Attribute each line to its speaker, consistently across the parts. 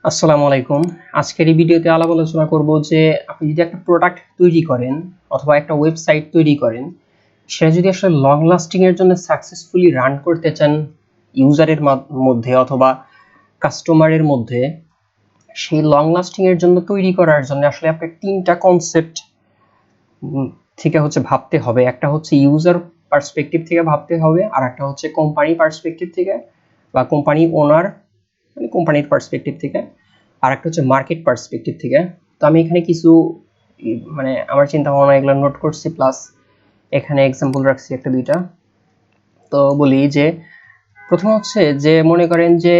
Speaker 1: আসসালামু আলাইকুম। আজকের এই ভিডিওতে আলোচনা করব যে আপনি যদি একটা প্রোডাক্ট তৈরি করেন অথবা একটা ওয়েবসাইট তৈরি করেন, সেটা যদি আসলে লং লাস্টিং এর জন্য সাকসেসফুলি রান করতে চান ইউজারের মধ্যে অথবা কাস্টমারের মধ্যে, সেই লং লাস্টিং এর জন্য তৈরি করার জন্য আসলে আপনার তিনটা কনসেপ্ট থেকে ভাবতে হবে। একটা হচ্ছে ইউজার পার্সপেক্টিভ থেকে ভাবতে হবে, আর একটা হচ্ছে কোম্পানি পার্সপেক্টিভ থেকে বা কোম্পানি ওনার মানে কোম্পানির পার্সপেক্টিভ থেকে, আর একটা হচ্ছে মার্কেট পার্সপেক্টিভ থেকে। তো আমি এখানে কিছু আমার চিন্তা ভাবনা এগুলো নোট করছি, প্লাস এখানে এক্সাম্পল রাখছি একটা দুইটা। তো বলি যে প্রথম হচ্ছে যে মনে করেন যে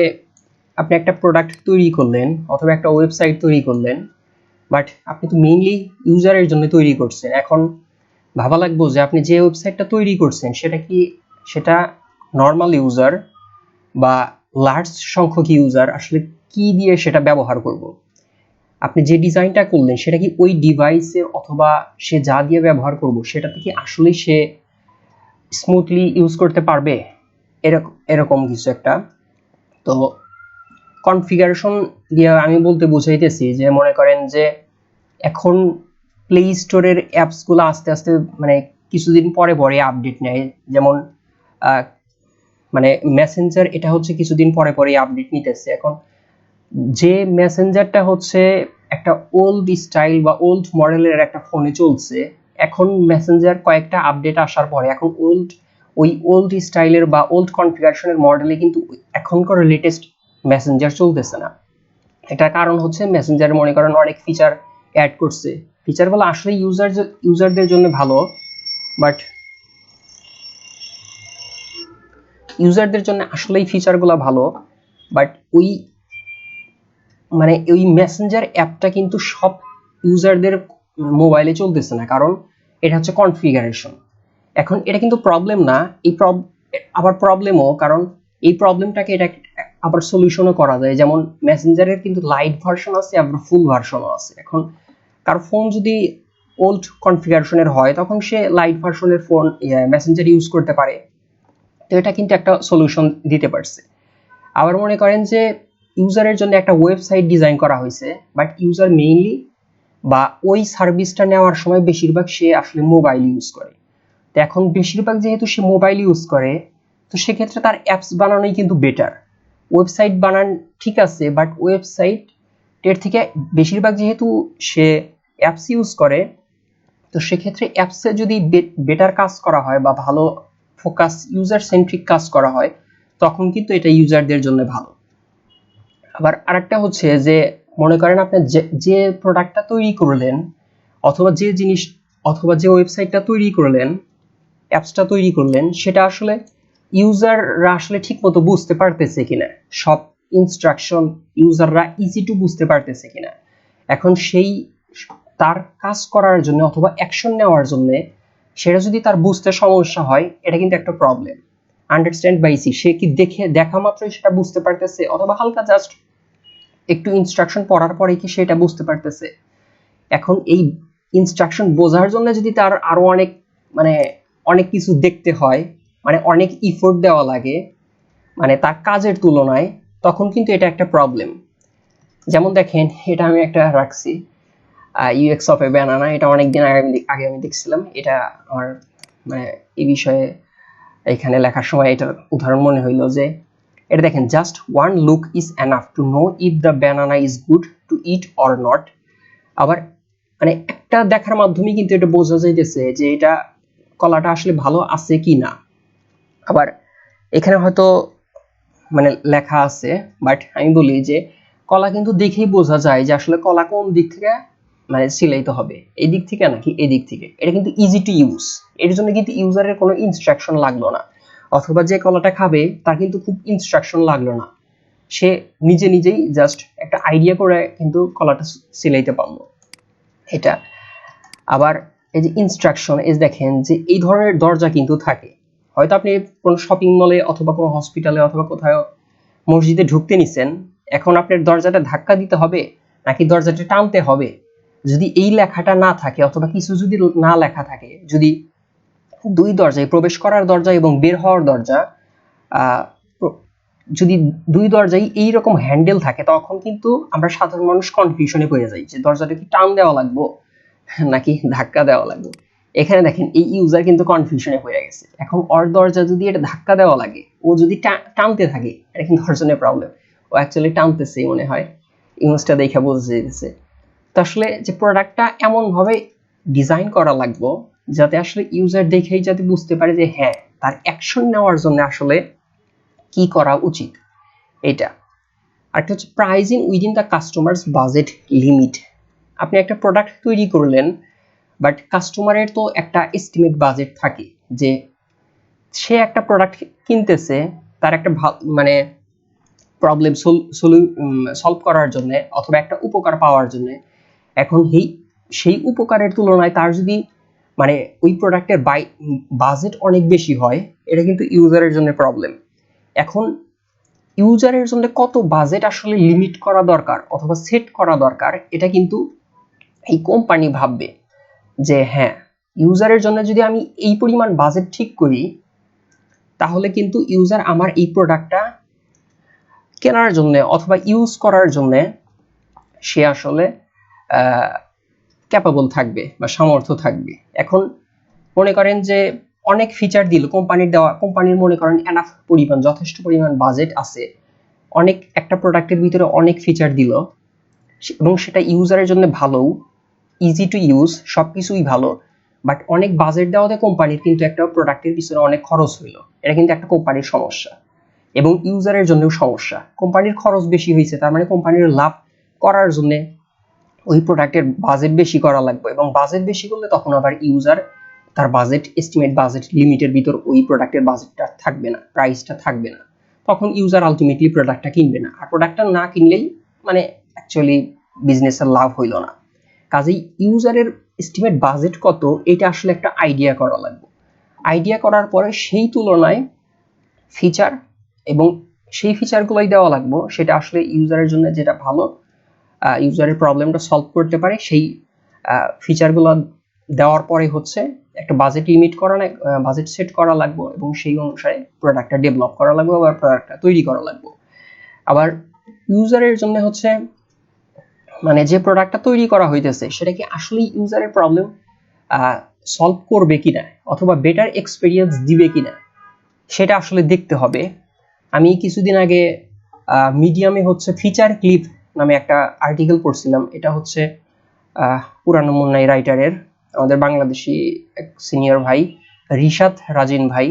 Speaker 1: আপনি একটা প্রোডাক্ট তৈরি করলেন অথবা একটা ওয়েবসাইট তৈরি করলেন, বাট আপনি তো মেইনলি ইউজারের জন্য তৈরি করছেন। এখন ভাবা লাগবে যে আপনি যে ওয়েবসাইটটা তৈরি করছেন সেটা নর্মাল ইউজার বা লার্জ সংখ্যক ইউজার আসলে কি দিয়ে সেটা ব্যবহার করব। আপনি যে ডিজাইনটা করলেন সেটা কি ওই ডিভাইসে অথবা সে যা দিয়ে ব্যবহার করব সেটাতে কি আসলে সে স্মুথলি ইউজ করতে পারবে, এরকম কিছু একটা। তো কনফিগারেশন দিয়ে আমি বলতে বুঝাইতেছি যে মনে করেন যে এখন প্লে স্টোরের অ্যাপসগুলো আস্তে আস্তে কিছুদিন পরে পরে আপডেট নেয়। যেমন মেসেঞ্জার, এটা হচ্ছে কিছুদিন পরে পরে আপডেট নিতেছে। এখন যে মেসেঞ্জারটা হচ্ছে একটা ওল্ড স্টাইল বা ওল্ড মডেলের একটা ফোনে চলছে, এখন মেসেঞ্জার কয়েকটা আপডেট আসার পরে এখন ওই ওল্ড স্টাইলের বা ওল্ড কনফিগারেশনের মডেলে কিন্তু এখনকার লেটেস্ট মেসেঞ্জার চলতেছে না। এটার কারণ হচ্ছে মেসেঞ্জার মনে করেন অনেক ফিচার অ্যাড করছে। ফিচারগুলো আসলে ইউজারদের জন্য ভালো, বাট ইউজারদের জন্য আসলেই ফিচারগুলো ভালো, বাট ওই মেসেঞ্জার অ্যাপটা কিন্তু সব ইউজারদের মোবাইলে চলতেছে না, কারণ এটা হচ্ছে কনফিগারেশন। এখন এটা কিন্তু প্রবলেম না, আবার প্রবলেমও, কারণ এই প্রবলেমটাকে এটা আবার সলিউশনও করা যায়। যেমন মেসেঞ্জারের কিন্তু লাইট ভার্সন আছে, আবার ফুল ভার্সনও আছে। এখন কারো ফোন যদি ওল্ড কনফিগারেশনের হয় তখন সে লাইট ভার্সনের ফোন মেসেঞ্জার ইউজ করতে পারে। তো এটা কিন্তু একটা সলিউশন দিতে পারছে। আবার মনে করেন যে ইউজারের জন্য একটা ওয়েবসাইট ডিজাইন করা হয়েছে, বাট ইউজার মেইনলি বা ওই সার্ভিসটা নেওয়ার সময় বেশিরভাগ সে আসলে মোবাইল ইউজ করে। তো এখন বেশিরভাগ যেহেতু সে মোবাইল ইউজ করে, তো সেক্ষেত্রে তার অ্যাপস বানানোই কিন্তু বেটার। ওয়েবসাইট বানান ঠিক আছে, বাট ওয়েবসাইটের থেকে বেশিরভাগ যেহেতু সে অ্যাপস ইউজ করে, তো সেক্ষেত্রে অ্যাপসে যদি বেটার কাজ করা হয় বা ভালো ফোকাস ইউজার সেন্ট্রিক কাজ করা হয়, তখন কিন্তু এটা ইউজারদের জন্য ভালো। আবার আরেকটা হচ্ছে যে মনে করেন আপনি যে প্রোডাক্টটা তৈরি করলেন অথবা যে জিনিস অথবা যে ওয়েবসাইটটা তৈরি করলেন, অ্যাপসটা তৈরি করলেন, সেটা আসলে ইউজাররা আসলে ঠিকমতো বুঝতে পারতেছে কিনা, সব ইনস্ট্রাকশন ইউজাররা ইজি টু বুঝতে পারতেছে কিনা। এখন সেই তার কাজ করার জন্য অথবা অ্যাকশন নেওয়ার জন্য সেটা যদি তার বুঝতে সমস্যা হয়, এটা কিন্তু একটা প্রবলেম। আন্ডারস্ট্যান্ড বাই সি, সে কি দেখা মাত্রই সেটা বুঝতে পারতেছে অথবা হালকা জাস্ট একটু ইনস্ট্রাকশন পড়ার পরে কি সেটা বুঝতে পারতেছে। এখন এই ইনস্ট্রাকশন বোঝার জন্য যদি তার আরো অনেক কিছু দেখতে হয়, অনেক ইফোর্ট দেওয়া লাগে তার কাজের তুলনায়, তখন কিন্তু এটা একটা প্রবলেম। যেমন দেখেন, এটা আমি একটা রাখছি ইউএক্স অফ এ ব্যানানা। এটা অনেকদিন আগে আমি দেখছিলাম। এটা আমার এই বিষয়ে এখানে লেখার সময় এটার উদাহরণ মনে হইলো যে এটা দেখেন, just one look is enough to know if the banana is good to eat or not. আবার একটা দেখার মাধ্যমে কিন্তু এটা বোঝা যাইতেছে যে এটা কলাটা আসলে ভালো আছে কি না। আবার এখানে হয়তো লেখা আছে, বাট আমি বলি যে কলা কিন্তু দেখেই বোঝা যায় যে আসলে কলা কোন দিক থেকে সিলাইতে হবে, এই দিক থেকে নাকি এই দিক থেকে। এটা কিন্তু ইজি টু ইউজ, এর জন্য কিন্তু ইউজারের কোনো ইনস্ট্রাকশন লাগলো না, অথবা যে কলাটা খাবে তার কিন্তু খুব ইনস্ট্রাকশন লাগলো না, সে নিজেই জাস্ট একটা আইডিয়া করে কিন্তু কলাটা সিলাইতে পারলো এটা। আবার এই যে ইনস্ট্রাকশন, এই দেখেন যে এই ধরনের দরজা কিন্তু থাকে। হয়তো আপনি কোনো শপিং মলে অথবা কোনো হসপিটালে অথবা কোথাও মসজিদে ঢুকতে নিছেন, এখন আপনার দরজাটা ধাক্কা দিতে হবে নাকি দরজাটা টানতে হবে, যদি এই লেখাটা না থাকে অথবা কিছু যদি না লেখা থাকে, যদি দুই দরজায়, প্রবেশ করার দরজা এবং বের হওয়ার দরজা, যদি দুই দরজায় এইরকম হ্যান্ডেল থাকে তখন কিন্তু আমরা সাধারণ মানুষ কনফিউশনে পড়ে যাই যে দরজাটা কি টান দেওয়া লাগবে নাকি ধাক্কা দেওয়া লাগবে। এখানে দেখেন এই ইউজার কিন্তু কনফিউশনে পড়ে গেছে। এখন ওর দরজা যদি এটা ধাক্কা দেওয়া লাগে, ও যদি টানতে থাকে, এটা কিন্তু ওর জন্য প্রবলেম। ও অ্যাকচুয়ালি টানতেছে মনে হয়, ইউজটা দেখে বোঝা যাচ্ছে। তো আসলে যে প্রোডাক্টটা এমন ভাবে ডিজাইন করা লাগবে যাতে আসলে ইউজার দেখেই যাতে বুঝতে পারে যে হ্যাঁ তার অ্যাকশন নেওয়ার জন্য আসলে কি করা উচিত। এটা আরেকটা হচ্ছে pricing within the কাস্টমারস budget limit. আপনি একটা প্রোডাক্ট তৈরি করলেন, বাট কাস্টমারের তো একটা এস্টিমেট বাজেট থাকে যে সে একটা প্রোডাক্ট কিনতেছে তার একটা মানে প্রবলেম সলভ করার জন্য অথবা একটা উপকার পাওয়ার জন্য। এখন সেই উপকারের তুলনায় তার যদি মানে ওই প্রোডাক্টের বাজেট অনেক বেশি হয়, এটা কিন্তু ইউজারের জন্য প্রবলেম। এখন ইউজারের জন্য কত বাজেট আসলে লিমিট করা দরকার অথবা সেট করা দরকার, এটা কিন্তু এই কোম্পানি ভাববে যে হ্যাঁ ইউজারের জন্য যদি আমি এই পরিমাণ বাজেট ঠিক করি তাহলে কিন্তু ইউজার আমার এই প্রোডাক্টটা কেনার জন্য অথবা ইউজ করার জন্য সে আসলে ক্যাপাবল থাকবে বা সামর্থ্য থাকবে। এখন মনে করেন যে অনেক ফিচার দিল কোম্পানির মনে করেন এনাফ পরিমাণ যথেষ্ট পরিমাণ বাজেট আছে, অনেক একটা প্রোডাক্টের ভিতরে অনেক ফিচার দিল এবং সেটা ইউজারের জন্য ভালো, ইজি টু ইউজ, সবকিছুই ভালো, বাট অনেক বাজেট দেওয়াতে কোম্পানির কিন্তু একটা প্রোডাক্টের পিছনে অনেক খরচ হইলো। এটা কিন্তু একটা কোম্পানির সমস্যা এবং ইউজারের জন্যও সমস্যা। কোম্পানির খরচ বেশি হয়েছে, তার মানে কোম্পানির লাভ করার জন্য ওই প্রোডাক্টের বাজেট বেশি করা লাগবে এবং বাজেট বেশি করলে তখন আবার ইউজার তার বাজেট এস্টিমেট বাজেট লিমিটের ভিতর ওই প্রোডাক্টের বাজেটটা থাকবে না, প্রাইসটা থাকবে না, তখন ইউজার আলটিমেটলি প্রোডাক্টটা কিনবে না। আর প্রোডাক্টটা না কিনলেই মানে অ্যাকচুয়ালি বিজনেসের লাভ হইল না। কাজেই ইউজারের এস্টিমেট বাজেট কত এটা আসলে একটা আইডিয়া করা লাগবে। আইডিয়া করার পরে সেই তুলনায় ফিচার এবং সেই ফিচারগুলোই দেওয়া লাগবে সেটা আসলে ইউজারের জন্য যেটা ভালো, ইউজারের প্রবলেমটা সলভ করতে পারে, সেই ফিচারগুলো দেওয়ার পরে হচ্ছে একটা বাজেট লিমিট করা বাজেট সেট করা লাগবে এবং সেই অনুসারে প্রোডাক্টটা ডেভেলপ করা লাগবে বা প্রোডাক্টটা তৈরি করা লাগবে। আবার ইউজারের জন্য হচ্ছে মানে যে প্রোডাক্টটা তৈরি করা হইতেছে সেটা কি আসলে ইউজারের প্রবলেম সলভ করবে কিনা অথবা বেটার এক্সপেরিয়েন্স দিবে কিনা সেটা আসলে দেখতে হবে। আমি কিছুদিন আগে মিডিয়ামে হচ্ছে ফিচার ক্লিপ নামে একটা আর্টিকেল পড়ছিলাম। এটা হচ্ছে পুরানো মুন্নাই রাইটারের আমাদের বাংলাদেশি এক সিনিয়র ভাই রিশাদ রাজিন ভাই,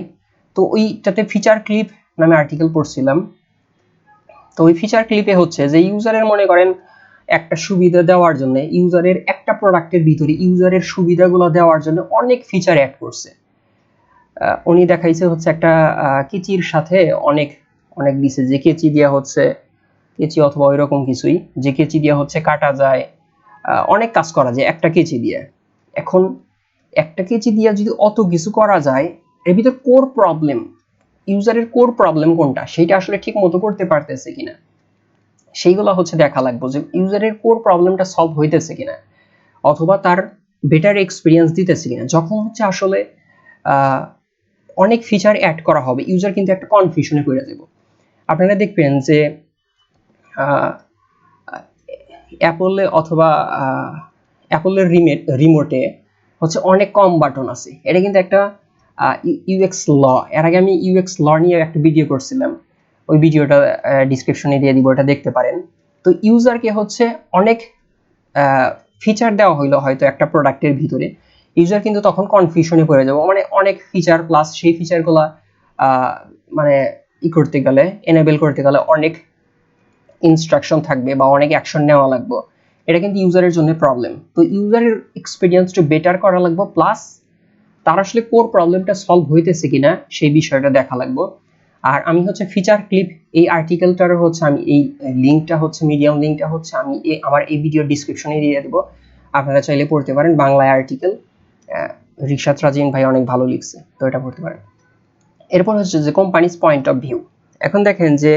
Speaker 1: তো ওইটাতে ফিচার ক্লিপ নামে আর্টিকেল পড়ছিলাম। তো ওই ফিচার ক্লিপে হচ্ছে যে ইউজারের মনে করেন একটা সুবিধা দেওয়ার জন্য ইউজারের একটা প্রোডাক্টের ভিতরে ইউজারের সুবিধাগুলো দেওয়ার জন্য অনেক ফিচার অ্যাড করছে। উনি দেখাইছে হচ্ছে একটা কেচির সাথে অনেক অনেক দিছে, যে কেচি দিয়া হচ্ছে কেচি অথবা ওই রকম কিছুই, যে কেচি দিয়া হচ্ছে কাটা যায়, অনেক কাজ করা যায় একটা কেচি দিয়ে। এখন একটা কেচি দিয়া যদি অত কিছু করা যায়, এর ভিতর কোর প্রবলেম, ইউজারের কোর প্রবলেম কোনটা সেটা আসলে ঠিক মতো করতে পারতেছে কিনা সেইগুলো হচ্ছে দেখা লাগবে, যে ইউজারের কোর প্রবলেমটা সলভ হইতেছে কিনা অথবা তার বেটার এক্সপিরিয়েন্স দিতেছে কিনা। যখন হচ্ছে আসলে অনেক ফিচার অ্যাড করা হবে ইউজার কিন্তু একটা কনফিউশনে পড়ে যাবে। আপনারা দেখবেন যে অ্যাপলে অথবা অ্যাপলের রিমোটে হচ্ছে অনেক কম বাটন আছে। এটা কিন্তু একটা ইউএক্স ল। এর আগে আমি ইউএক্স ল নিয়ে একটা ভিডিও করছিলাম, ওই ভিডিওটা ডিসক্রিপশনে দিয়ে দিব, ওটা দেখতে পারেন। তো ইউজারকে হচ্ছে অনেক ফিচার দেওয়া হইলো হয়তো একটা প্রোডাক্টের ভিতরে, ইউজার কিন্তু তখন কনফিউশনে পড়ে যাবে, মানে অনেক ফিচার প্লাস সেই ফিচারগুলো মানে করতে গেলে এনেবল করতে গেলে অনেক ইনস্ট্রাকশন থাকবে বা অনেক অ্যাকশন নেওয়া লাগবে। এটা কিন্তু ইউজারের জন্য প্রবলেম। তো ইউজারের এক্সপিরিয়েন্সটা বেটার করা লাগবে, প্লাস তার আসলে কোর প্রবলেমটা সলভ হইতেছে কিনা সেই বিষয়টা দেখা লাগবে। আর আমি হচ্ছে ফিচার ক্লিপ এই আর্টিকেলটার হচ্ছে আমি এই লিঙ্কটা হচ্ছে মিডিয়াম লিঙ্কটা হচ্ছে আমি আমার এই ভিডিও ডিসক্রিপশনে দিয়ে দেবো, আপনারা চাইলে পড়তে পারেন। বাংলায় আর্টিকেল, রিশাদ রাজিন ভাই অনেক ভালো লিখছে, তো এটা পড়তে পারেন। এরপর হচ্ছে যে কোম্পানিজ পয়েন্ট অফ ভিউ। এখন দেখেন যে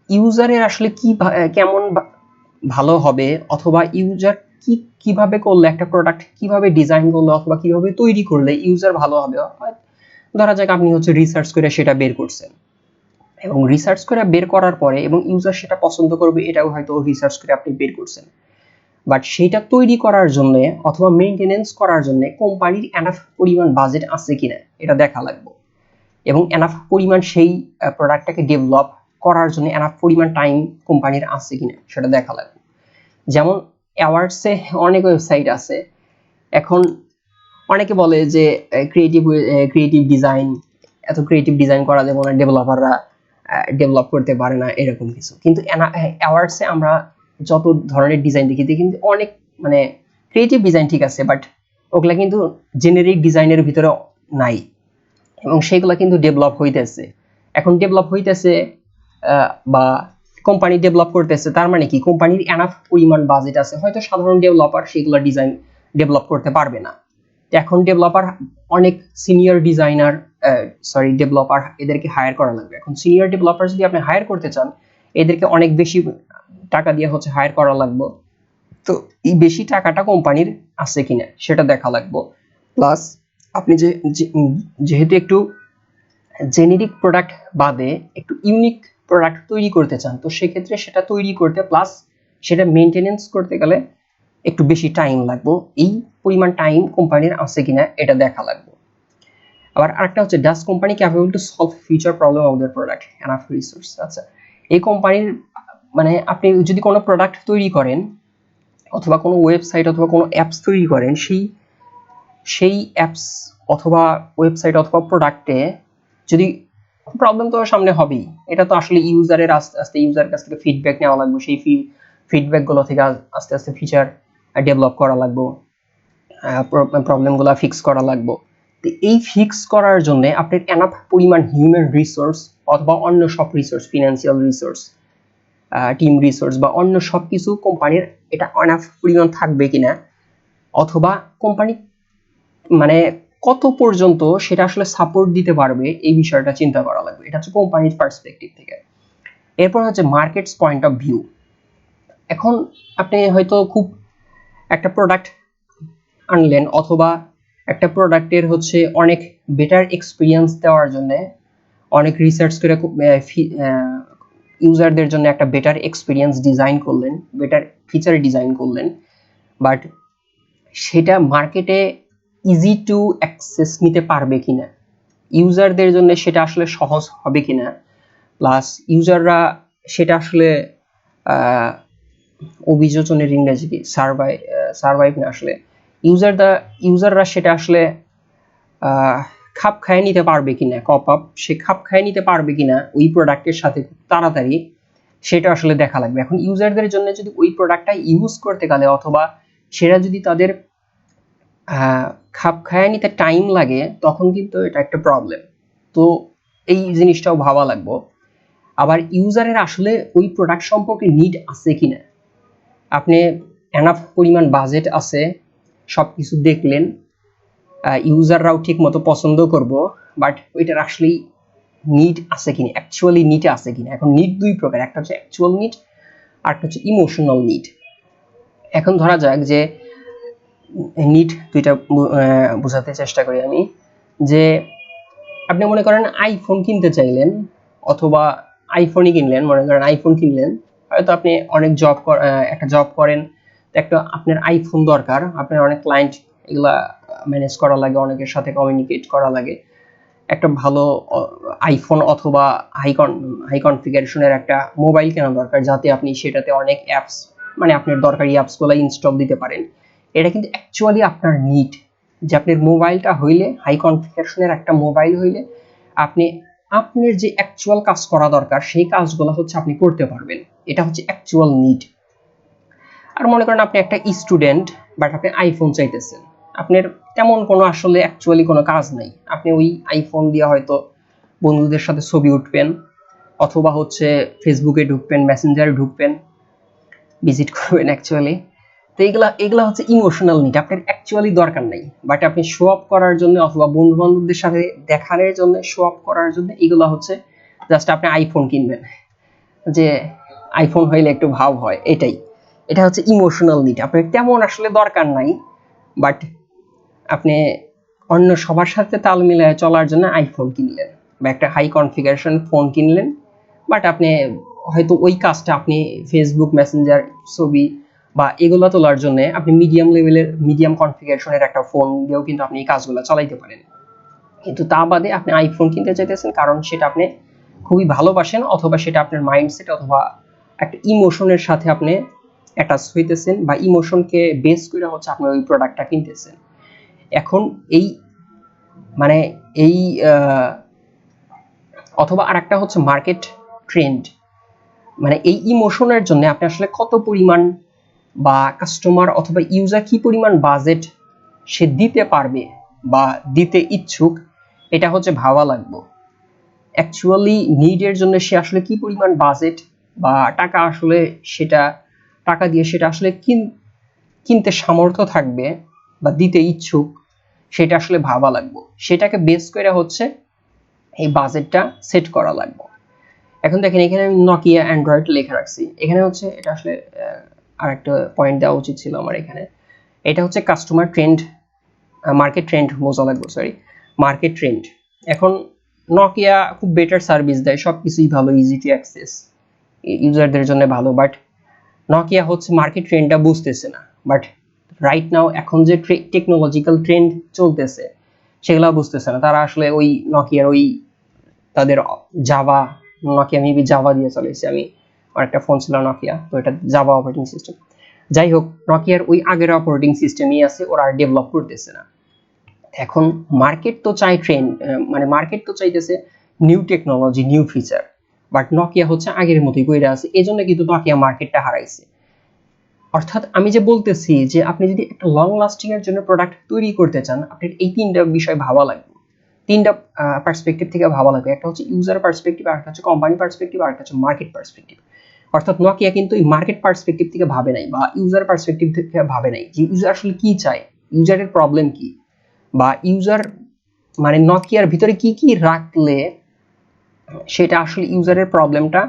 Speaker 1: ইউজারের আসলে কি কেমন ভালো হবে অথবা ইউজার কিভাবে করলে একটা প্রোডাক্ট কিভাবে ডিজাইন করলে অথবা কিভাবে তৈরি করলে ইউজার ভালো হবে। ধরা যাক আপনি হচ্ছে রিসার্চ করে সেটা বের করছেন, এবং রিসার্চ করে বের করার পরে এবং ইউজার সেটা পছন্দ করবে এটাও হয়তো রিসার্চ করে আপনি বের করছেন, বাট সেটা তৈরি করার জন্য অথবা মেইনটেনেন্স করার জন্য কোম্পানির এনাফ পরিমাণ বাজেট আছে কিনা এটা দেখা লাগবে, এবং এনাফ পরিমাণ সেই প্রোডাক্টটাকে ডেভেলপ করার জন্য এনাফ পরিমাণ টাইম কোম্পানির আছে কিনা সেটা দেখা লাগবে। যেমন অ্যাওয়ার্ডসে অনেক ওয়েবসাইট আছে, এখন অনেকে বলে যে ক্রিয়েটিভ ডিজাইন, এত ক্রিয়েটিভ ডিজাইন করা যাবে না, ডেভেলপাররা ডেভেলপ করতে পারে না, এরকম কিছু। কিন্তু অ্যাওয়ার্ডসে আমরা যত ধরনের ডিজাইন দেখি কিন্তু অনেক মানে ক্রিয়েটিভ ডিজাইন ঠিক আছে, বাট ওগুলা কিন্তু জেনেরিক ডিজাইনের ভিতরে নাই, এবং সেগুলো কিন্তু ডেভেলপ হইতেছে। এখন ডেভেলপ হইতেছে বা কোম্পানি ডেভেলপ করতেছে, তার মানে কি কোম্পানির এনাফ পরিমাণ বাজেট আছে, হয়তো সাধারণ ডেভেলপার সেগুলো ডিজাইন ডেভেলপ করতে পারবে না। এখন ডেভেলপার অনেক সিনিয়র ডিজাইনার ডেভেলপার এদেরকে হায়ার করা লাগবে। এখন সিনিয়র ডেভেলপার যদি আপনি হায়ার করতে চান এদেরকে অনেক বেশি টাকা দিয়ে হচ্ছে হায়ার করা লাগবে, তো এই বেশি টাকাটা কোম্পানির আছে কিনা সেটা দেখা লাগবে। প্লাস আপনি যেহেতু একটু জেনেরিক প্রোডাক্ট বাদে একটু ইউনিক প্রোডাক্ট তৈরি করতে চান, তো সেক্ষেত্রে সেটা তৈরি করতে প্লাস সেটা মেইনটেনেন্স করতে গেলে একটু বেশি টাইম লাগবে, এই পরিমাণ টাইম কোম্পানির আছে কিনা এটা দেখা লাগবে। আবার আরেকটা হচ্ছে does company capable to solve future problem of their product enough resource. আচ্ছা, এই কোম্পানির মানে আপনি যদি কোনো প্রোডাক্ট তৈরি করেন অথবা কোনো ওয়েবসাইট অথবা কোনো অ্যাপস তৈরি করেন, সেই অ্যাপস অথবা ওয়েবসাইট অথবা প্রোডাক্টে যদি প্রবলেম তো সামনে হবেই, এটা তো আসলে ইউজারের আস্তে আস্তে ইউজারের কাছ থেকে ফিডব্যাক নেওয়া লাগবে, সেই ফিডব্যাকগুলো থেকে আস্তে আস্তে ফিচার ডেভেলপ করা লাগবে, প্রবলেমগুলো ফিক্স করা লাগবে। তো এই ফিক্স করার জন্য আপনার এনাফ পরিমাণ হিউম্যান রিসোর্স অথবা অন্য সব resource, financial resource, team resource বা অন্য সব কিছু কোম্পানির এটা এনাফ পরিমাণ থাকবে কিনা, অথবা কোম্পানি মানে কত পর্যন্ত সেটা আসলে সাপোর্ট দিতে পারবে এই বিষয়টা চিন্তা করা লাগবে। এটা হচ্ছে কোম্পানির পার্সপেক্টিভ থেকে। এরপর হচ্ছে মার্কেটস পয়েন্ট অফ ভিউ। এখন আপনি হয়তো খুব একটা প্রোডাক্ট আনলেন অথবা একটা প্রোডাক্টের হচ্ছে অনেক বেটার এক্সপিরিয়েন্স দেওয়ার জন্য অনেক রিসার্চ করে ইউজারদের জন্য একটা বেটার এক্সপিরিয়েন্স ডিজাইন করলেন, বেটার ফিচার ডিজাইন করলেন, বাট সেটা মার্কেটে ইজি টু অ্যাক্সেস নিতে পারবে কিনা, ইউজারদের জন্য সেটা আসলে সহজ হবে কিনা, প্লাস ইউজাররা সেটা আসলে অভিযোজনের ইংরেজি কি সার্ভাইভ না, আসলে ইউজাররা সেটা আসলে খাপ খাইয়ে নিতে পারবে কিনা, সে খাপ খাইয়ে নিতে পারবে কিনা ওই প্রোডাক্টের সাথে খুব তাড়াতাড়ি, সেটা আসলে দেখা লাগবে। এখন ইউজারদের জন্য যদি ওই প্রোডাক্টটা ইউজ করতে গেলে অথবা সেটা যদি তাদের খাপ খাইয়ে নিতে টাইম লাগে, তখন কিন্তু এটা একটা প্রবলেম। তো এই জিনিসটাও ভাবা লাগবে। আবার ইউজারের আসলে ওই প্রোডাক্ট সম্পর্কে নিড আছে কিনা, আপনি এনাফ পরিমাণ বাজেট আছে, সবকিছু দেখলেন, ইউজাররাও ঠিক মতো পছন্দ করব, বাট ওইটার আসলে নিড আছে কিনা, অ্যাকচুয়ালি নিড আছে কিনা। এখন নিড দুই প্রকার, একটা হচ্ছে অ্যাকচুয়াল নিড আর একটা হচ্ছে ইমোশনাল নিড। এখন ধরা যাক যে নিড দুইটা বোঝাতে চেষ্টা করি আমি, যে আপনি মনে করেন আইফোন কিনতে চাইলেন অথবা আইফোনই কিনলেন, মনে করেন আইফোন কিনলেন, হয়তো আপনি অনেক একটা জব করেন, একটা আপনার আইফোন দরকার, আপনার অনেক ক্লায়েন্ট এগুলা ম্যানেজ করা লাগে, অনেকের সাথে কমিউনিকেট করা লাগে, একটা ভালো আইফোন অথবা হাই কনফিগারেশনের একটা মোবাইল কেনা দরকার, যাতে আপনি সেটাতে অনেক অ্যাপস মানে আপনার দরকারি অ্যাপসগুলো ইনস্টল দিতে পারেন। এটা কিন্তু অ্যাকচুয়ালি আপনার নিড, যে আপনার মোবাইলটা হইলে হাই কনফিগারেশনের একটা মোবাইল হইলে আপনার যে অ্যাকচুয়াল কাজ করা দরকার সেই কাজগুলো হচ্ছে আপনি করতে পারবেন, এটা হচ্ছে অ্যাকচুয়াল নিড। আর মনে করেন আপনি একটা স্টুডেন্ট, বাট আপনি আইফোন চাইতেছেন, আপনার তেমন কোনো আসলে অ্যাকচুয়ালি কোনো কাজ নাই, আপনি ওই আইফোন দিয়ে হয়তো বন্ধুদের সাথে ছবি উঠবেন অথবা হচ্ছে ফেসবুকে ঢুকবেন, মেসেঞ্জারে ঢুকবেন, ভিজিট করবেন অ্যাকচুয়ালি। তো এগুলা হচ্ছে ইমোশনাল নিড, আপনার অ্যাকচুয়ালি দরকার নাই, বাট আপনি শো অফ করার জন্য অথবা বন্ধু বান্ধবদের সাথে দেখানোর জন্য, শো অফ করার জন্য এগুলো হচ্ছে জাস্ট আপনি আইফোন কিনবেন, যে আইফোন হইলে একটু ভাব হয়, এটা হচ্ছে ইমোশনাল নিড। আপনার তেমন আসলে দরকার নাই, বাট আপনি অন্য সবার সাথে তাল মিলায় চলার জন্য আইফোন কিনলেন বা একটা হাই কনফিগারেশন ফোন কিনলেন, বাট আপনি হয়তো ওই কাজটা আপনি ফেসবুক মেসেঞ্জার ছবি বা এগুলো তোলার জন্য আপনি মিডিয়াম লেভেলের মিডিয়াম কনফিগারেশনের একটা ফোন দিয়েও কিন্তু আপনি এই কাজগুলো চালাইতে পারেন। কিন্তু তা বাদে আপনি আইফোন কিনতে চাইতেছেন কারণ সেটা আপনি খুবই ভালোবাসেন, অথবা সেটা আপনার মাইন্ডসেট অথবা একটা ইমোশনের সাথে আপনি অ্যাটাচ হইতেছেন, বা ইমোশনকে বেস করে হচ্ছে আপনি ওই প্রোডাক্টটা কিনতেছেন। এখন এই মানে এই অথবা আরেকটা হচ্ছে মার্কেট ট্রেন্ড, মানে এই ইমোশনের জন্য আপনি আসলে কত পরিমাণ বা কাস্টমার অথবা ইউজার কি পরিমাণ বাজেট সে দিতে পারবে বা দিতে ইচ্ছুক, এটা হচ্ছে ভাবা লাগবে। অ্যাকচুয়ালি নিডের জন্য সে আসলে কি পরিমাণ বাজেট বা টাকা আসলে সেটা টাকা দিয়ে সেটা আসলে কিনতে সামর্থ্য থাকবে বা দিতে ইচ্ছুক, সেটা আসলে ভাবা লাগবে। সেটাকে বেস করে হচ্ছে এই বাজেটটা সেট করা লাগবে। এখন দেখেন এখানে আমি নকিয়া অ্যান্ড্রয়েড লেখা রাখছি, এখানে হচ্ছে এটা আসলে আরেকটা পয়েন্ট দেওয়া উচিত ছিল আমার এখানে। এটা হচ্ছে কাস্টমার ট্রেন্ড, মার্কেট ট্রেন্ড বোঝা লাগবে, সরি মার্কেট ট্রেন্ড। এখন নকিয়া খুব বেটার সার্ভিস দেয়, সবকিছুই ভালো, ইজি টু অ্যাক্সেস, ইউজারদের জন্য ভালো, বাট নকিয়া হচ্ছে মার্কেট ট্রেন্ডটা বুঝতেছে না। বাট রাইট নাও এখন যে টেকনোলজিক্যাল ট্রেন্ড চলতেছে সেগুলো বুঝতেছে না। তারা আসলে ওই নকিয়ার ওই তাদের জাভা, নকিয়া মেবি জাভা দিয়ে চলেছে, আমি আমার একটা ফোন ছিল নকিয়া, তো এটা জাভা অপারেটিং সিস্টেম। যাই হোক, নকিয়ার ওই আগের অপারেটিং সিস্টেমই আছে, ওরা আর ডেভেলপ করতেছে না। এখন মার্কেট তো চাই ট্রেন্ড, মানে মার্কেট তো চাইতেছে new technology, new feature, but Nokia হচ্ছে আগের মতোই কইরা আছে, এজন্য কিন্তু নকিয়া মার্কেটটা হারাইছে। অর্থাৎ আমি যে বলতেছি যে আপনি যদি একটা লং লাস্টিং এর জন্য প্রোডাক্ট তৈরি করতে চান, আপনার এই তিনটা বিষয় ভাবা লাগবে, তিনটা পার্সপেক্টিভ থেকে ভাবা লাগবে। একটা হচ্ছে ইউজার পার্সপেক্টিভ, আরেকটা হচ্ছে কোম্পানি পার্সপেক্টিভ, আরেকটা হচ্ছে মার্কেট পার্সপেক্টিভ। অর্থাৎ নকিয়া কিন্তু এই মার্কেট পার্সপেক্টিভ থেকে ভাবে নাই বা ইউজার পার্সপেক্টিভ থেকে ভাবে নাই যে ইউজার আসলে কি চায়, ইউজারের প্রবলেম কি, বা ইউজার মানে নকিয়ার ভিতরে কি কি রাখলে সেটা আসলে ইউজারের প্রবলেমটা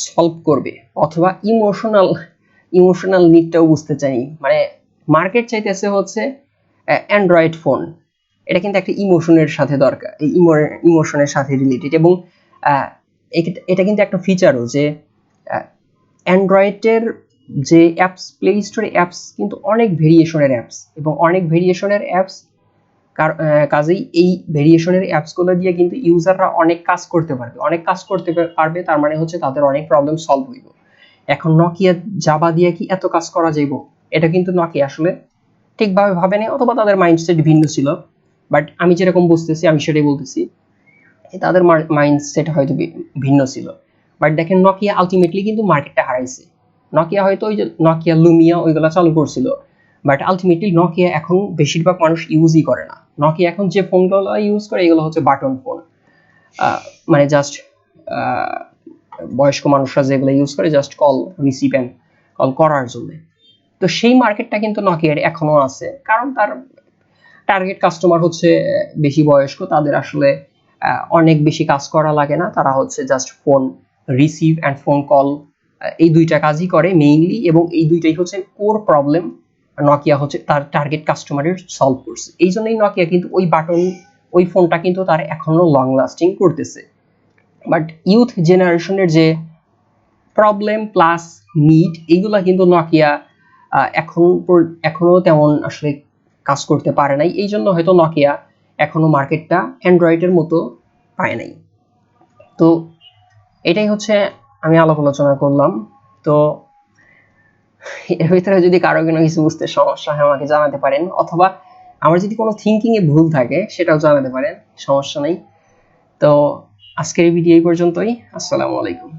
Speaker 1: সলভ করবে, অথবা ইমোশনাল নিডটাও বুঝতে চাই। মানে মার্কেট চাইতেছে হচ্ছে অ্যান্ড্রয়েড ফোন, এটা কিন্তু একটা ইমোশনের সাথে দরকার, এই ইমোশনের সাথে রিলেটেড। এবং এটা কিন্তু একটা ফিচারও যে অ্যান্ড্রয়েডের যে অ্যাপস, প্লে স্টোরে অ্যাপস কিন্তু অনেক ভেরিয়েশনের অ্যাপস, এবং অনেক ভেরিয়েশনের অ্যাপস, কাজেই এই ভেরিয়েশনের অ্যাপসগুলো দিয়ে কিন্তু ইউজাররা অনেক কাজ করতে পারবে, তার মানে হচ্ছে তাদের অনেক প্রবলেম সলভ হইব। এখন নকিয়া জাভা দিয়ে কি এত কাজ করা যাইব, এটা কিন্তু নকিয়া আসলে ঠিকভাবে ভাবে নাই, অথবা তাদের মাইন্ডসেট ভিন্ন ছিল। বাট আমি যেরকম বুঝতেছি আমি সেটাই বলতেছি, তাদের মাইন্ডসেট হয়তো ভিন্ন ছিল। বাট দেখেন নকিয়া আলটিমেটলি কিন্তু মার্কেটটা হারাইছে। নকিয়া হয়তো ওই যে নকিয়া লুমিয়া ওইগুলা চালু করছিল, বাট আলটিমেটলি নকিয়া এখন বেশিরভাগ মানুষ ইউজই করে না। নকিয়া এখন যে ফোনগুলো ইউজ করে এগুলো হচ্ছে বাটন ফোন, মানে জাস্ট বয়স্ক মানুষরা যেগুলো ইউজ করে just call receive and call করার জন্য। তো সেই মার্কেটটা কিন্তু নকিয়ার এখনো আছে, কারণ তার টার্গেট কাস্টমার হচ্ছে বেশি বয়স্ক, তাদের আসলে অনেক বেশি কাজ করা লাগে না, তারা হচ্ছে just phone receive and phone call, এই দুইটা কাজই করে মেইনলি, এবং এই দুইটাই হচ্ছে কোর প্রবলেম নকিয়া হচ্ছে তার টার্গেট কাস্টমারের সলভ করছে। এই জন্যই নকিয়া কিন্তু ওই বাটন ওই ফোনটা কিন্তু তার এখনো লং লাস্টিং করতেছে। বাট ইউথ জেনারেশনের যে প্রবলেম প্লাস নিড, এইগুলা কিন্তু নকিয়া এখনো তেমন আসলে কাজ করতে পারে নাই, এই জন্য হয়তো নকিয়া এখনো মার্কেটটা অ্যান্ড্রয়েডের মতো পায় নাই। তো এটাই হচ্ছে আমি আলাপ আলোচনা করলাম। তো এর ভিতরে যদি কারো কোনো কিছু বুঝতে সমস্যা হয় আমাকে জানাতে পারেন, অথবা আমার যদি কোনো থিঙ্কিং এ ভুল থাকে সেটাও জানাতে পারেন, সমস্যা নেই। তো আজকের এই ভিডিও এই পর্যন্তই। আসসালামু আলাইকুম।